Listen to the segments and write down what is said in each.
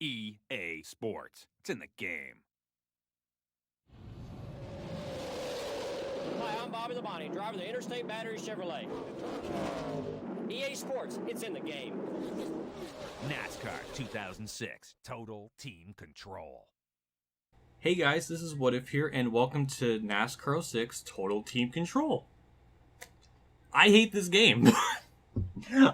EA Sports. It's in the game. Hi, I'm Bobby Labonte, driver of the Interstate Battery Chevrolet. EA Sports, it's in the game. NASCAR 2006, Total Team Control. Hey guys, this is What If here, and welcome to NASCAR 06 Total Team Control. I hate this game.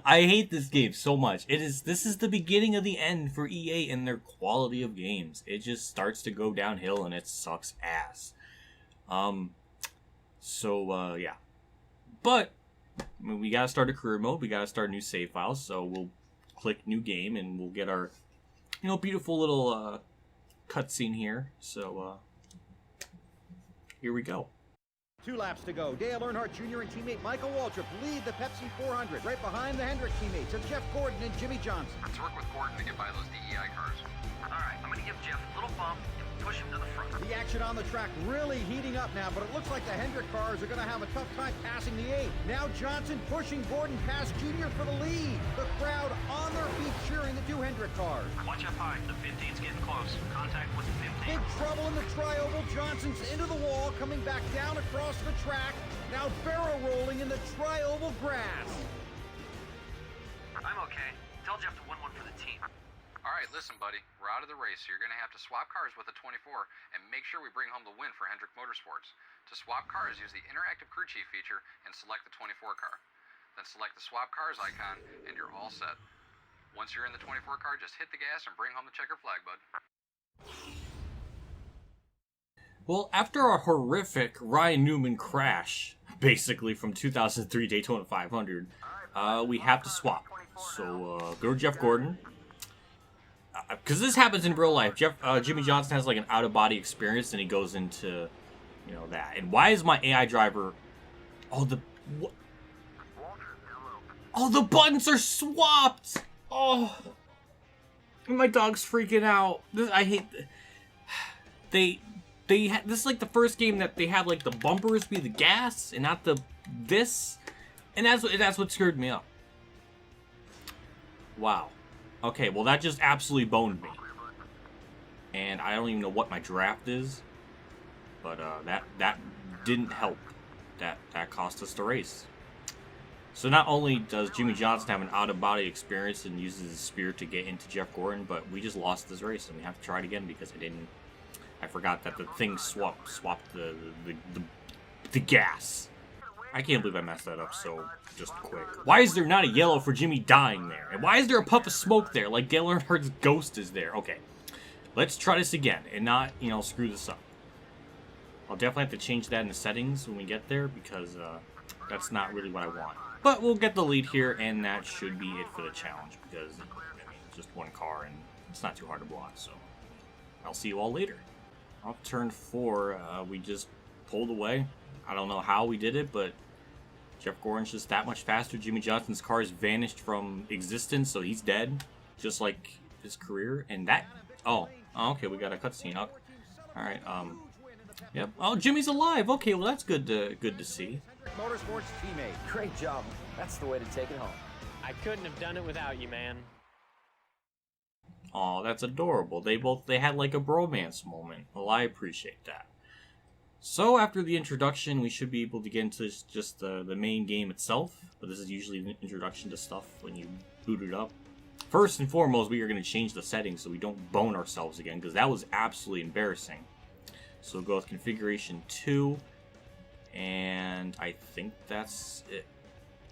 I hate this game so much. This is the beginning of the end for EA and their quality of games. It just starts to go downhill and it sucks ass. Yeah. But I mean, we gotta start a career mode, we gotta start new save files, so we'll click new game and we'll get our beautiful little cutscene here. So here we go. 2 laps to go. Dale Earnhardt Jr. and teammate Michael Waltrip lead the Pepsi 400. Right behind the Hendrick teammates of Jeff Gordon and Jimmy Johnson. Let's work with Gordon to get by those DEI cars. All right, I'm going to give Jeff a little bump and push him to the front. The action on the track really heating up now, but it looks like the Hendrick cars are going to have a tough time passing the 8. Now Johnson pushing Gordon past Jr. for the lead. The crowd on their feet cheering the 2 Hendrick cars. Watch up high. The 15's getting close. Contact with the 15. Big trouble in the tri-oval. Johnson's into the wall, coming back down across the track. Now barrel rolling in the tri-oval grass. I'm okay. Tell Jeff to win one for the team. All right, listen, buddy. We're out of the race, so you're going to have to swap cars with the 24 and make sure we bring home the win for Hendrick Motorsports. To swap cars, use the Interactive Crew Chief feature and select the 24 car. Then select the Swap Cars icon, and you're all set. Once you're in the 24 car, just hit the gas and bring home the checker flag, bud. Well, after a horrific Ryan Newman crash, basically from 2003 Daytona 500, we have to swap. So go to Jeff Gordon. Because this happens in real life. Jimmy Johnson has like an out-of-body experience, and he goes into, that. And why is my AI driver? Oh, the buttons are swapped. Oh, my dog's freaking out. I hate. This is like the first game that they had like the bumpers be the gas and not this, and that's what screwed me up. Wow. Okay, well that just absolutely boned me. And I don't even know what my draft is. But that didn't help. That cost us the race. So not only does Jimmy Johnson have an out-of-body experience and uses his spear to get into Jeff Gordon, but we just lost this race and we have to try it again because I forgot that the thing swapped the gas. I can't believe I messed that up so just quick. Why is there not a yellow for Jimmy dying there? And why is there a puff of smoke there? Like Dale Earnhardt's ghost is there. Okay, let's try this again and not, screw this up. I'll definitely have to change that in the settings when we get there because that's not really what I want. But we'll get the lead here and that should be it for the challenge because, it's just one car and it's not too hard to block. So I'll see you all later. Off turn 4, we just pulled away. I don't know how we did it, but Jeff Gordon's just that much faster. Jimmy Johnson's car has vanished from existence, so he's dead, just like his career. And that, okay, we got a cutscene up. All right, yep. Oh, Jimmy's alive. Okay, well that's good to see. Motorsports teammate. Great job. That's the way to take it home. I couldn't have done it without you, man. Oh, that's adorable. They had like a bromance moment. Well, I appreciate that. So after the introduction, we should be able to get into just the main game itself. But this is usually the introduction to stuff when you boot it up. First and foremost, we are going to change the settings so we don't bone ourselves again, because that was absolutely embarrassing. So we'll go with configuration 2, and I think that's it.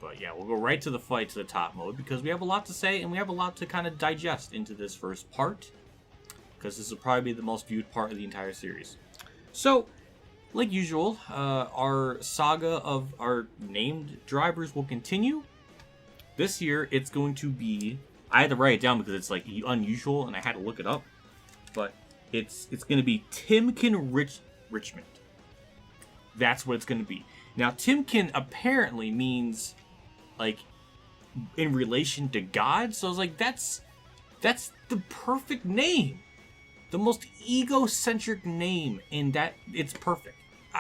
But yeah, we'll go right to the fight, to the top mode, because we have a lot to say and we have a lot to kind of digest into this first part, because this will probably be the most viewed part of the entire series. So, like usual, our saga of our named drivers will continue. This year, it's going to be, I had to write it down because it's like unusual and I had to look it up, but it's going to be Timken Richmond. That's what it's going to be. Now, Timken apparently means like in relation to God, so I was like, that's the perfect name, the most egocentric name, in that it's perfect.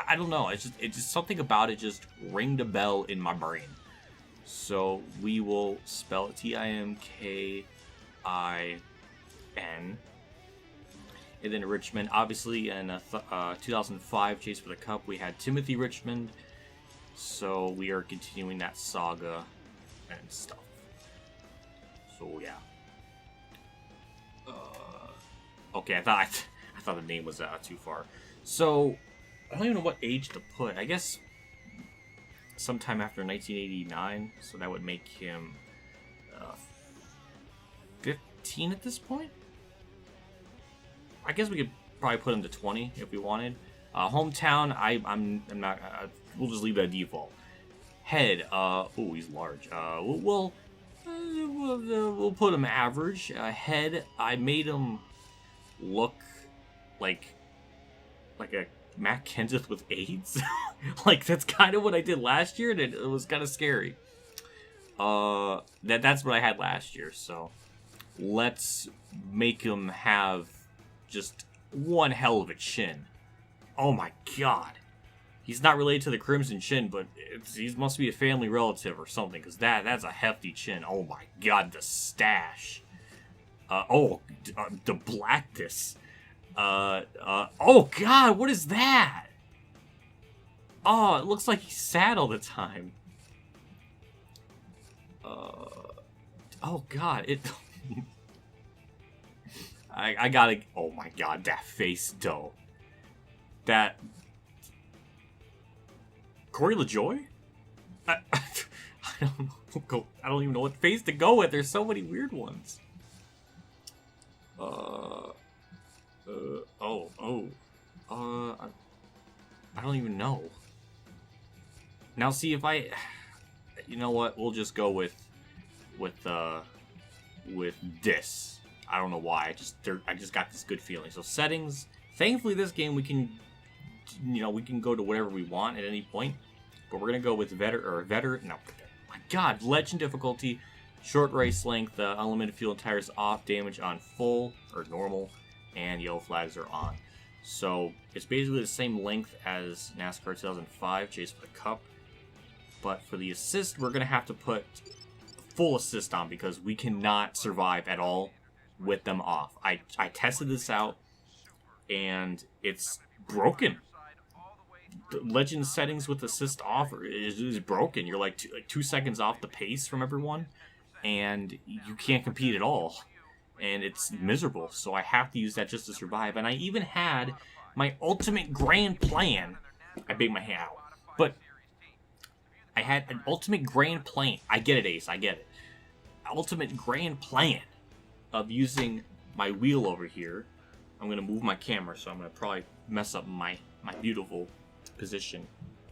I don't know, it's just something about it just ringed a bell in my brain. So we will spell it Timki N. And then Richmond, obviously, in 2005 Chase for the Cup, we had Timothy Richmond. So we are continuing that saga and stuff. So yeah. Okay, I thought the name was too far. So I don't even know what age to put. I guess sometime after 1989. So that would make him 15 at this point. I guess we could probably put him to 20 if we wanted. Hometown, I'm not. We'll just leave that default. Head, oh, he's large. We'll put him average. Head, I made him look like a Mack Kenseth with AIDS. Like that's kind of what I did last year, and it was kind of scary. That's what I had last year. So let's make him have just one hell of a chin. Oh my god. He's not related to the Crimson Chin, but he must be a family relative or something, because that's a hefty chin. Oh my god, the stash. The blackness. Oh god, what is that? Oh, it looks like he's sad all the time. Oh god, it... I gotta... Oh my god, that face, though. That... Corey LaJoy? I don't even know what face to go with. There's so many weird ones. I don't even know. Now, see if I... You know what? We'll just go with this. I don't know why. I just got this good feeling. So settings. Thankfully, this game we can go to whatever we want at any point. But we're gonna go with my god, legend difficulty, short race length, unlimited fuel and tires off, damage on full or normal, and yellow flags are on. So it's basically the same length as NASCAR 2005 Chase for the Cup. But for the assist, we're gonna have to put full assist on because we cannot survive at all with them off. I tested this out and it's broken. The legend settings with assist off is broken. You're like 2 seconds off the pace from everyone, and you can't compete at all. And it's miserable, so I have to use that just to survive. And I even had my ultimate grand plan. I banged my hand out. But I had an ultimate grand plan. I get it, Ace, I get it. Ultimate grand plan of using my wheel over here. I'm going to move my camera, so I'm going to probably mess up my beautiful position.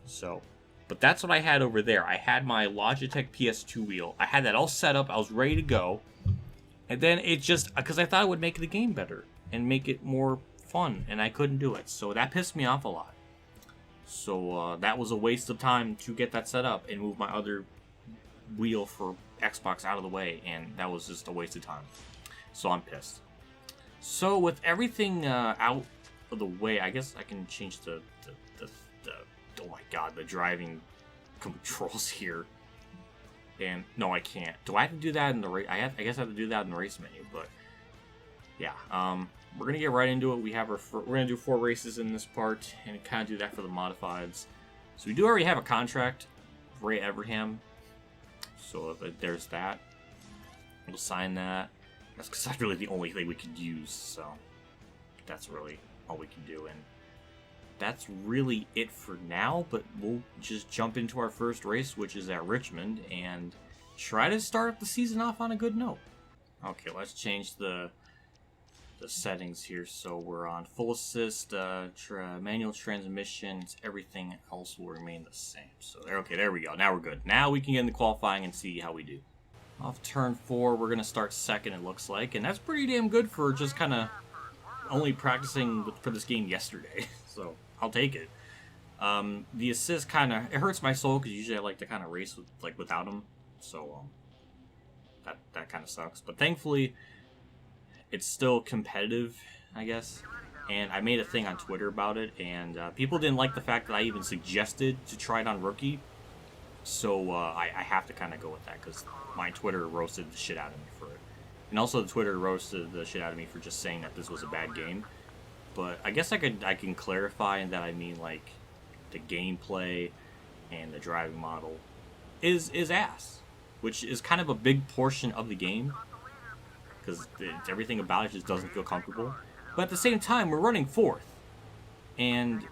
So, but that's what I had over there. I had my Logitech PS2 wheel. I had that all set up. I was ready to go. And then it just, because I thought it would make the game better and make it more fun, and I couldn't do it. So that pissed me off a lot. So that was a waste of time to get that set up and move my other wheel for Xbox out of the way, and that was just a waste of time. So I'm pissed. So with everything out of the way, I guess I can change the oh my god, the driving controls here. And no, I can't. Do I have to do that in the race? I guess I have to do that in the race menu. But yeah, we're gonna get right into it. We're gonna do 4 races in this part, and kind of do that for the modifieds. So we do already have a contract, Ray Everham. So there's that. We'll sign that. That's because that's really the only thing we could use. So that's really all we can do, and that's really it for now. But we'll just jump into our first race, which is at Richmond, and try to start the season off on a good note. Okay, let's change the settings here. So we're on full assist, manual transmissions. Everything else will remain the same. So there we go. Now we're good. Now we can get into qualifying and see how we do. Off turn 4, we're gonna start second. It looks like, and that's pretty damn good for just kind of only practicing for this game yesterday. So I'll take it. The assist kind of, it hurts my soul because usually I like to kind of race without him. So that kind of sucks. But thankfully, it's still competitive, I guess. And I made a thing on Twitter about it, and people didn't like the fact that I even suggested to try it on rookie. So I have to kind of go with that because my Twitter roasted the shit out of me for it. And also the Twitter roasted the shit out of me for just saying that this was a bad game. But I guess I can clarify in that I mean, like, the gameplay and the driving model is ass. Which is kind of a big portion of the game. Because everything about it just doesn't feel comfortable. But at the same time, we're running 4th. And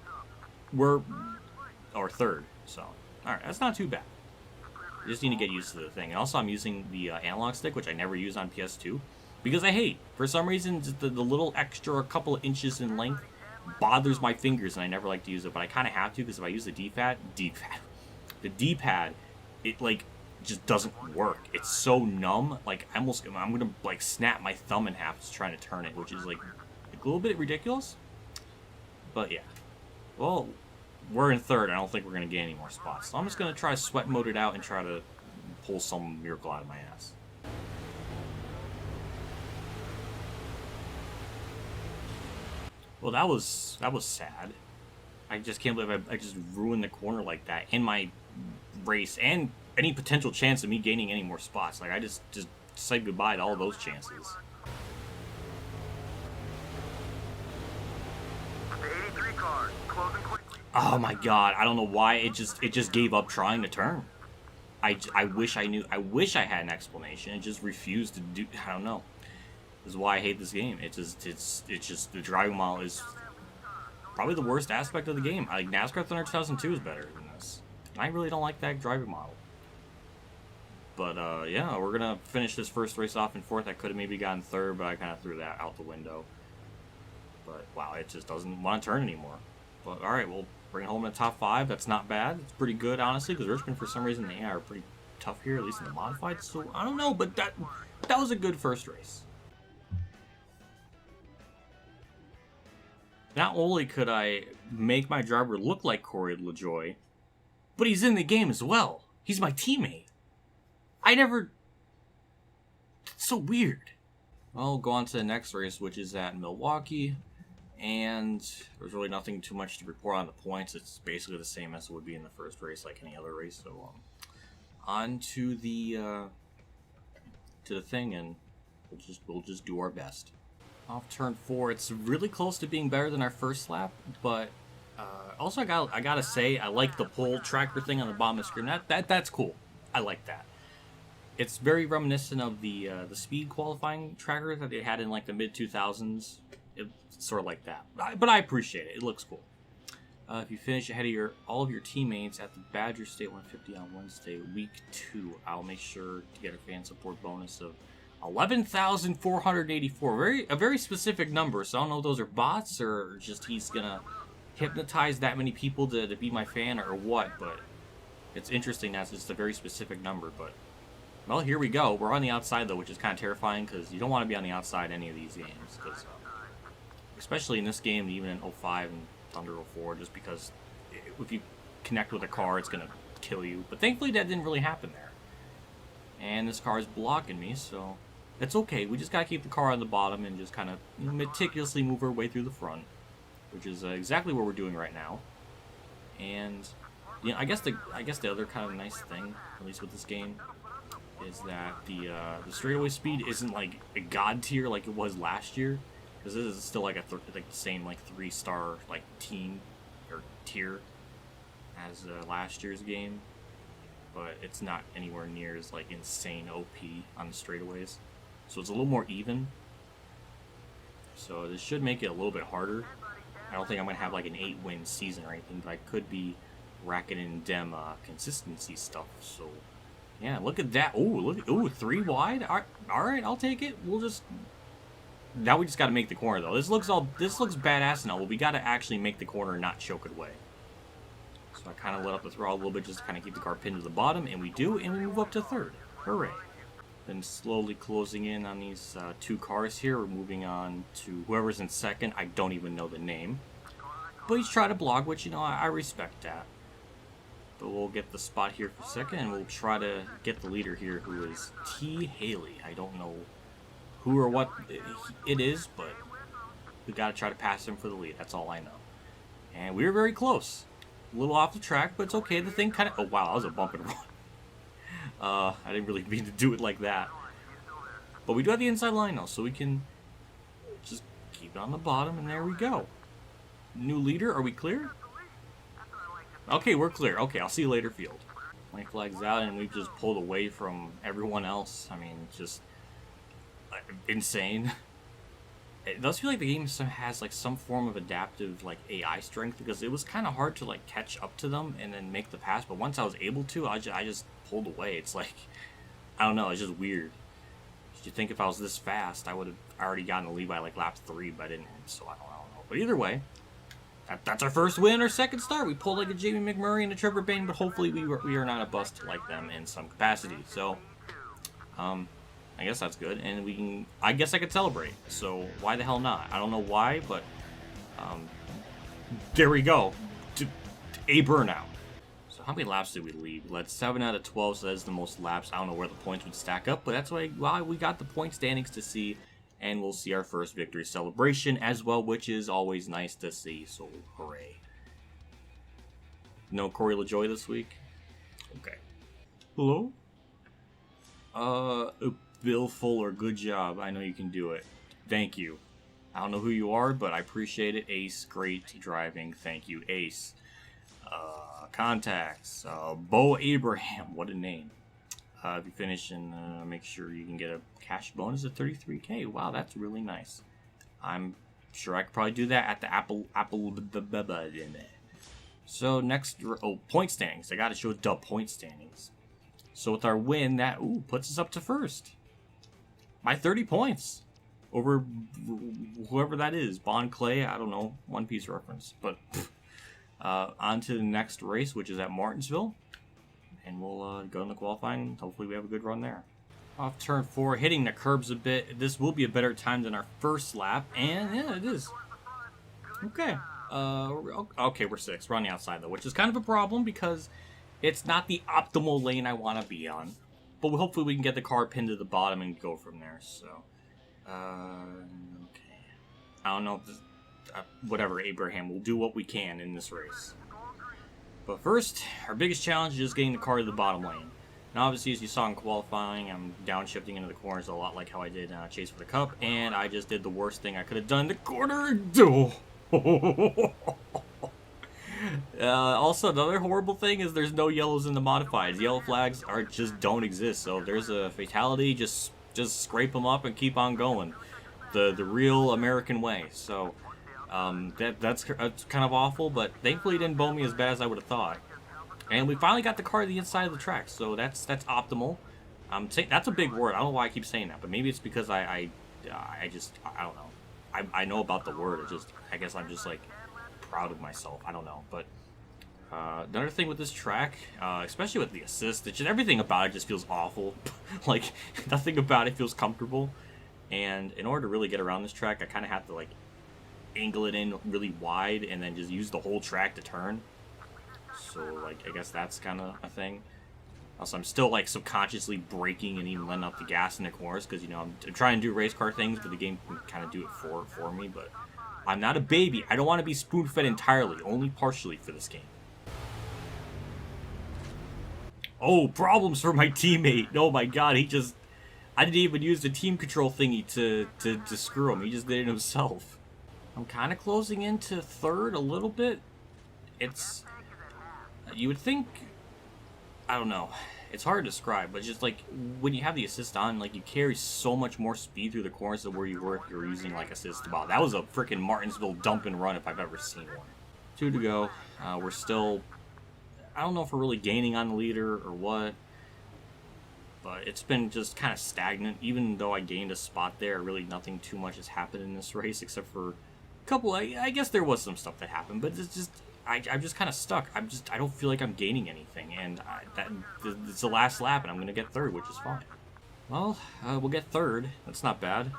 or 3rd. So, alright, that's not too bad. You just need to get used to the thing. And also, I'm using the analog stick, which I never use on PS2. Because I hate. For some reason, just the little extra a couple of inches in length bothers my fingers, and I never like to use it. But I kind of have to, because if I use the D-pad, it, like, just doesn't work. It's so numb. Like, I'm going to, like, snap my thumb in half just trying to turn it, which is, like a little bit ridiculous. But, yeah. Well, we're in 3rd. I don't think we're going to get any more spots. So I'm just going to try to sweat mode it out and try to pull some miracle out of my ass. Well, that was sad. I just can't believe I just ruined the corner like that in my race and any potential chance of me gaining any more spots. Like, I just said goodbye to all those chances. Oh my god, I don't know why it just gave up trying to turn. I wish I had an explanation. It just refused to do. I don't know. This is why I hate this game. It's just the driving model is probably the worst aspect of the game. Like, NASCAR Thunder 2002 is better than this. I really don't like that driving model. But yeah, we're gonna finish this first race off in 4th. I could have maybe gotten 3rd, but I kind of threw that out the window. But wow, it just doesn't want to turn anymore. But all right, we'll bring it home in the top 5. That's not bad. It's pretty good, honestly, because Richmond, for some reason, they are pretty tough here, at least in the modified. So I don't know, but that was a good first race. Not only could I make my driver look like Corey LaJoie, but he's in the game as well. He's my teammate. It's so weird. I'll go on to the next race, which is at Milwaukee. And there's really nothing too much to report on the points. It's basically the same as it would be in the first race, like any other race. So on to the thing, and we'll just do our best. Off turn 4, it's really close to being better than our first lap, but also I gotta say I like the pull tracker thing on the bottom of the screen. That's cool. I like that. It's very reminiscent of the speed qualifying tracker that they had in like the mid 2000s. It's sort of like that, but I appreciate it. It looks cool. If you finish ahead of all of your teammates at the Badger State 150 on Wednesday, week 2, I'll make sure to get a fan support bonus of 11,484. A very specific number. So I don't know if those are bots or just he's gonna hypnotize that many people to be my fan or what. But it's interesting that it's just a very specific number. But well, here we go. We're on the outside though, which is kind of terrifying because you don't want to be on the outside in any of these games. Because especially in this game, even in 05 and Thunder 04, just because if you connect with a car, it's gonna kill you. But thankfully, that didn't really happen there. And this car is blocking me, so it's okay. We just gotta keep the car on the bottom and just kind of meticulously move our way through the front, which is exactly what we're doing right now. And yeah, I guess the other kind of nice thing, at least with this game, is that the straightaway speed isn't like a god tier like it was last year, because this is still like the same like 3-star like team or tier as last year's game. But it's not anywhere near as like insane OP on the straightaways. So it's a little more even. So this should make it a little bit harder. I don't think I'm going to have like an 8-win season or anything, but I could be racking in them consistency stuff. So yeah, look at that. Ooh, 3 wide. All right, I'll take it. Now we just got to make the corner though. This looks badass now. Well, we got to actually make the corner and not choke it away. So I kind of let up the throttle a little bit just to kind of keep the car pinned to the bottom, and we do, and we move up to 3rd. Hooray. Then slowly closing in on these 2 cars here. We're moving on to whoever's in 2nd. I don't even know the name. But he's trying to block, which, I respect that. But we'll get the spot here for 2nd, and we'll try to get the leader here, who is T. Haley. I don't know who or what it is, but we got to try to pass him for the lead. That's all I know. And we were very close. A little off the track, but it's okay. The thing kind of... Oh, wow, that was a bump and run. I didn't really mean to do it like that. But we do have the inside line now, so we can just keep it on the bottom, and there we go. New leader, are we clear? Okay, we're clear. Okay, I'll see you later, field. White flag's out, and we've just pulled away from everyone else. I mean, just insane. It does feel like the game has like some form of adaptive like AI strength, because it was kind of hard to like catch up to them and then make the pass. But once I was able to, I just pulled away. It's like, I don't know, it's just weird. You think if I was this fast, I would have already gotten the lead by like lap 3, but I didn't. So I don't know. But either way, that's our first win, our second start. We pulled like a Jamie McMurray and a Trevor Bayne, but hopefully we are not a bust like them in some capacity. So, I guess that's good, and we can. I guess I could celebrate. So why the hell not? I don't know why, but there we go. A burnout. So how many laps did we lead? We led 7 out of 12, so that's the most laps. I don't know where the points would stack up, but that's why we got the point standings to see, and we'll see our first victory celebration as well, which is always nice to see. So hooray! No Corey LaJoy this week. Okay. Hello. Bill Fuller, good job. I know you can do it. Thank you. I don't know who you are, but I appreciate it. Ace, great driving. Thank you, Ace. Contacts. Bo Abraham, what a name. If you finish, and make sure you can get a cash bonus of 33K. Wow, that's really nice. I'm sure I could probably do that at the Apple. So next, point standings. I got to show the point standings. So with our win, that puts us up to first by 30 points over whoever that is. Bon Clay, I don't know, One Piece reference. But on to the next race, which is at Martinsville. And we'll go in the qualifying. Hopefully we have a good run there. Off turn 4, hitting the curbs a bit. This will be a better time than our first lap. And yeah, it is. Okay. Okay, we're 6th. We're on the outside, though, which is kind of a problem because it's not the optimal lane I want to be on. But hopefully we can get the car pinned to the bottom and go from there. So, okay. I don't know if this, whatever, Abraham, we'll do what we can in this race. But first, our biggest challenge is just getting the car to the bottom lane. Now, obviously, as you saw in qualifying, I'm downshifting into the corners a lot like how I did Chase for the Cup. And I just did the worst thing I could have done in the corner. Also, the other horrible thing is there's no yellows in the modifieds. Yellow flags just don't exist. So if there's a fatality, just scrape them up and keep on going. The real American way. So that's kind of awful, but thankfully it didn't bow me as bad as I would have thought. And we finally got the car to the inside of the track, so that's optimal. That's a big word. I don't know why I keep saying that, but maybe it's because I don't know. I know about the word. I guess I'm just like proud of myself. I don't know, but another thing with this track, especially with the assist, everything about it just feels awful. Like nothing about it feels comfortable. And in order to really get around this track, I kind of have to like angle it in really wide and then just use the whole track to turn. So like I guess that's kind of a thing. Also, I'm still like subconsciously braking and even letting out the gas in the corners because, you know, I'm trying to do race car things, but the game can kind of do it for me. But I'm not a baby. I don't want to be spoon-fed entirely, only partially for this game. Oh, problems for my teammate. Oh my god, I didn't even use the team control thingy to screw him. He just did it himself. I'm kind of closing into 3rd a little bit. You would think, I don't know, it's hard to describe, but just like when you have the assist on, like you carry so much more speed through the corners than where you were if you were using like assist. Wow, that was a freaking Martinsville dump and run if I've ever seen one. 2 to go. We're still, I don't know if we're really gaining on the leader or what, but it's been just kind of stagnant. Even though I gained a spot there, really nothing too much has happened in this race except for a couple. I guess there was some stuff that happened, but it's just I'm just kind of stuck. I don't feel like I'm gaining anything, and it's the last lap, and I'm gonna get 3rd, which is fine. Well, we'll get 3rd. That's not bad.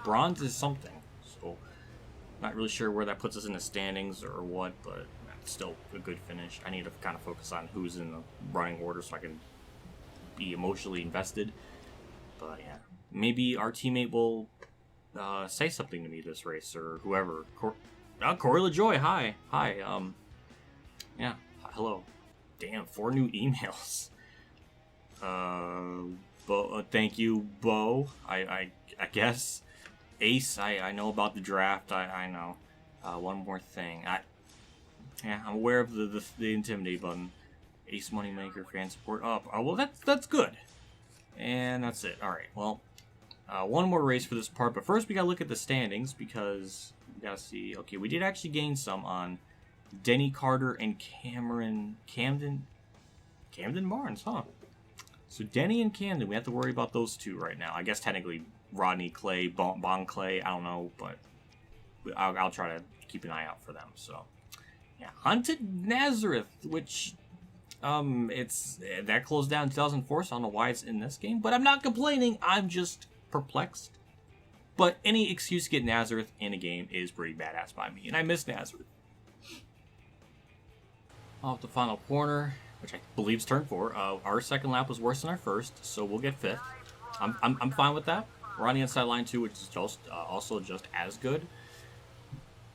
Bronze is something, so not really sure where that puts us in the standings or what, but it's still a good finish. I need to kind of focus on who's in the running order so I can be emotionally invested. But yeah, maybe our teammate will say something to me this race, or whoever. Corey LaJoy, hi. Yeah, hello. Damn, 4 new emails. Bo, thank you, Bo. I guess. Ace, I know about the draft. I know. One more thing. Yeah, I'm aware of the intimidate button. Ace Moneymaker, fan support. Oh, well, that's good. And that's it. All right. Well, one more race for this part, but first we gotta look at the standings because we gotta see. Okay, we did actually gain some on Denny Carter and Camden Barnes, huh? So Denny and Camden, we have to worry about those two right now. I guess technically Rodney Clay, Bon Clay, I don't know, but I'll try to keep an eye out for them. So yeah, Hunted Nazareth, which that closed down in 2004, so I don't know why it's in this game, but I'm not complaining. I'm just perplexed. But any excuse to get Nazareth in a game is pretty badass by me, and I miss Nazareth. Off the final corner, which I believe is turn 4. Our second lap was worse than our first, so we'll get 5th. I'm fine with that. We're on the inside line 2, which is just also just as good.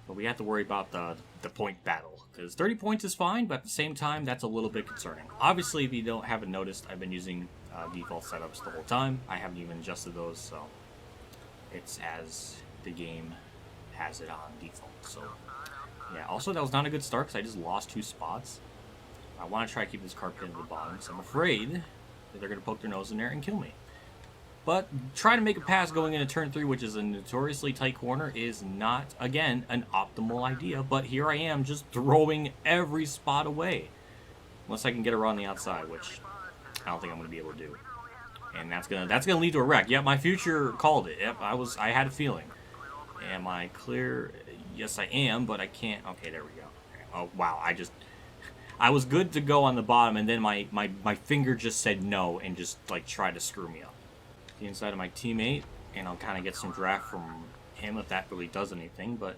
But we have to worry about the point battle, because 30 points is fine, but at the same time, that's a little bit concerning. Obviously, if you haven't noticed, I've been using default setups the whole time. I haven't even adjusted those, so it's as the game has it on default. So yeah, also that was not a good start because I just lost 2 spots. I want to try to keep this car pinned to the bottom because I'm afraid that they're going to poke their nose in there and kill me. But trying to make a pass going into turn 3, which is a notoriously tight corner, is not, again, an optimal idea. But here I am just throwing every spot away. Unless I can get around the outside, which I don't think I'm going to be able to do. And that's gonna lead to a wreck. Yep, my future called it. Yep, I had a feeling. Am I clear? Yes, I am, but I can't. Okay, there we go. Oh, wow, I was good to go on the bottom, and then my finger just said no and just, like, tried to screw me up. The inside of my teammate, and I'll kind of get some draft from him if that really does anything, but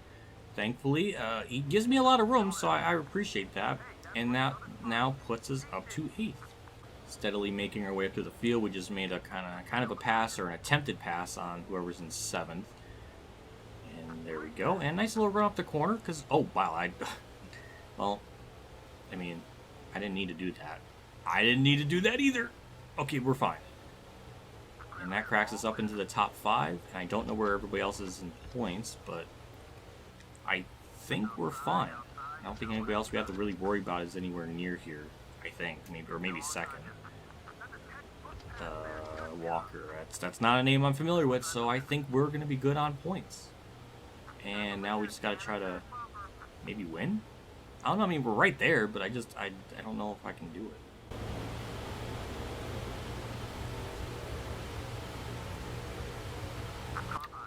thankfully he gives me a lot of room, so I appreciate that, and that now puts us up to 8th. Steadily making our way up through the field, we just made a kind of a pass, or an attempted pass, on whoever's in 7th, and there we go, and nice little run up the corner, because, oh wow, well, I mean, I didn't need to do that. I didn't need to do that either. Okay, we're fine. And that cracks us up into the top 5. And I don't know where everybody else is in points, but I think we're fine. I don't think anybody else we have to really worry about is anywhere near here. I think, maybe 2nd. Walker. That's not a name I'm familiar with, so I think we're gonna be good on points. And now we just gotta try to maybe win. I don't know. I mean, we're right there, but I don't know if I can do it.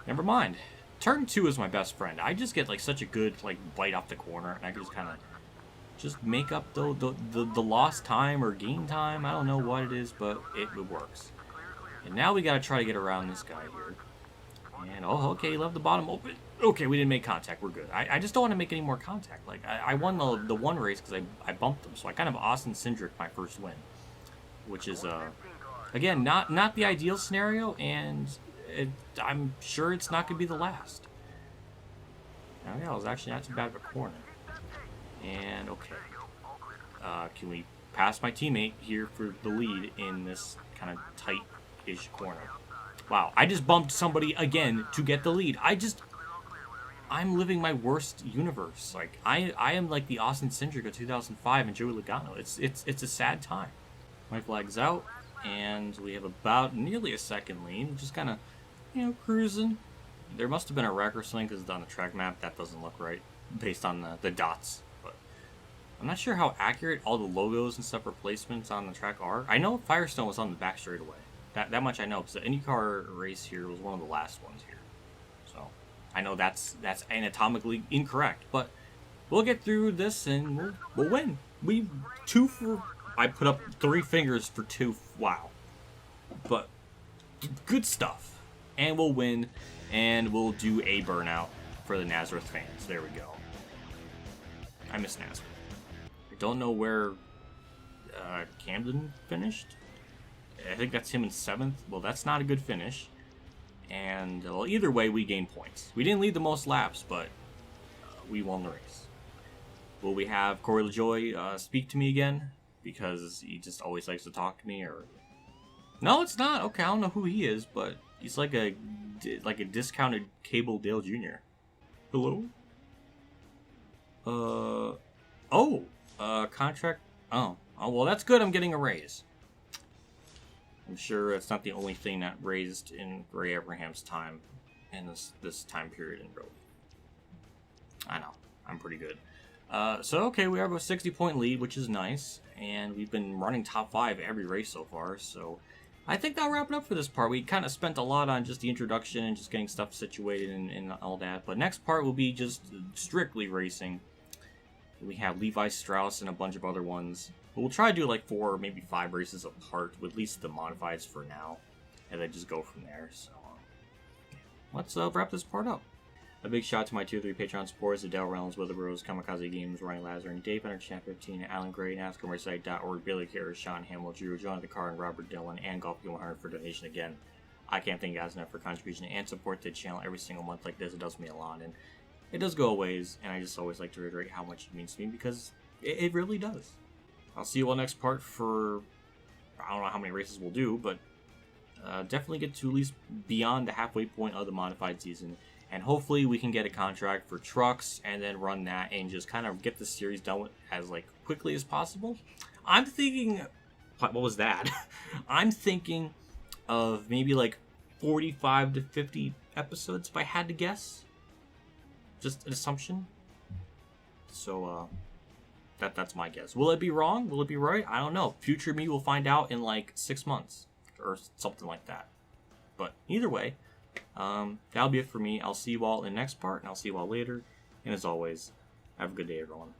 Never mind. Turn 2 is my best friend. I just get like such a good bite off the corner, and I can just kind of just make up the lost time or gain time. I don't know what it is, but it works. And now we gotta try to get around this guy here. And oh, okay, he left the bottom open. Okay, we didn't make contact. We're good. I just don't want to make any more contact. Like I won the one race because I bumped him, so I kind of Austin Cindric my first win, which is again not the ideal scenario, and I'm sure it's not going to be the last. Now, yeah, it was actually not too bad of a corner. And, okay. Can we pass my teammate here for the lead in this kind of tight-ish corner? Wow, I just bumped somebody again to get the lead. I'm living my worst universe. Like, I am like the Austin Cindric of 2005 and Joey Logano. It's a sad time. My flag's out, and we have about nearly a 2nd lead. Just kind of, cruising. There must have been a wreck or something because on the track map that doesn't look right based on the dots. But I'm not sure how accurate all the logos and stuff replacements on the track are. I know Firestone was on the back straightaway. That much I know because the IndyCar race here was one of the last ones here. So I know that's anatomically incorrect, but we'll get through this and we'll win. I put up 3 fingers for 2. Wow. But good stuff. And we'll win, and we'll do a burnout for the Nazareth fans. There we go. I miss Nazareth. I don't know where Camden finished. I think that's him in 7th. Well, that's not a good finish. And, well, either way, we gained points. We didn't lead the most laps, but we won the race. Will we have Corey LaJoie speak to me again? Because he just always likes to talk to me, or No, it's not. Okay, I don't know who he is, but he's like a discounted Cable Dale Jr. Hello? Contract. Oh, well, that's good. I'm getting a raise. I'm sure it's not the only thing that raised in Ray Abraham's time in this time period in Road. I know. I'm pretty good. So, okay, we have a 60-point lead, which is nice. And we've been running top 5 every race so far, so I think that'll wrap it up for this part. We kind of spent a lot on just the introduction and just getting stuff situated and all that. But next part will be just strictly racing. We have Levi Strauss and a bunch of other ones. But we'll try to do like 4 or maybe 5 races apart, with at least the modifieds for now. And then just go from there. So let's wrap this part up. A big shout out to my Tier 3 Patreon supporters: Adele Reynolds, Witherbros, KamikazeGames, Ronnie Lazzarine, Dave Hunter, Champ 15, Alan Gray, NASCAR, Billy Carey, Shawn Hammel, Drew, Joanathon Carten, Robert Dillon, and Golf 100 for donation again. I can't thank you guys enough for contribution and support to the channel every single month like this. It does mean a lot, and it does go a ways, and I just always like to reiterate how much it means to me, because it really does. I'll see you all next part for, I don't know how many races we'll do, but definitely get to at least beyond the halfway point of the modified season. And hopefully we can get a contract for trucks and then run that and just kind of get the series done with as like quickly as possible. I'm thinking, what was that? I'm thinking of maybe like 45 to 50 episodes if I had to guess. Just an assumption. So that's my guess. Will it be wrong? Will it be right? I don't know. Future me will find out in like 6 months or something like that. But either way, that'll be it for me. I'll see you all in the next part, and I'll see you all later. And as always, have a good day, everyone.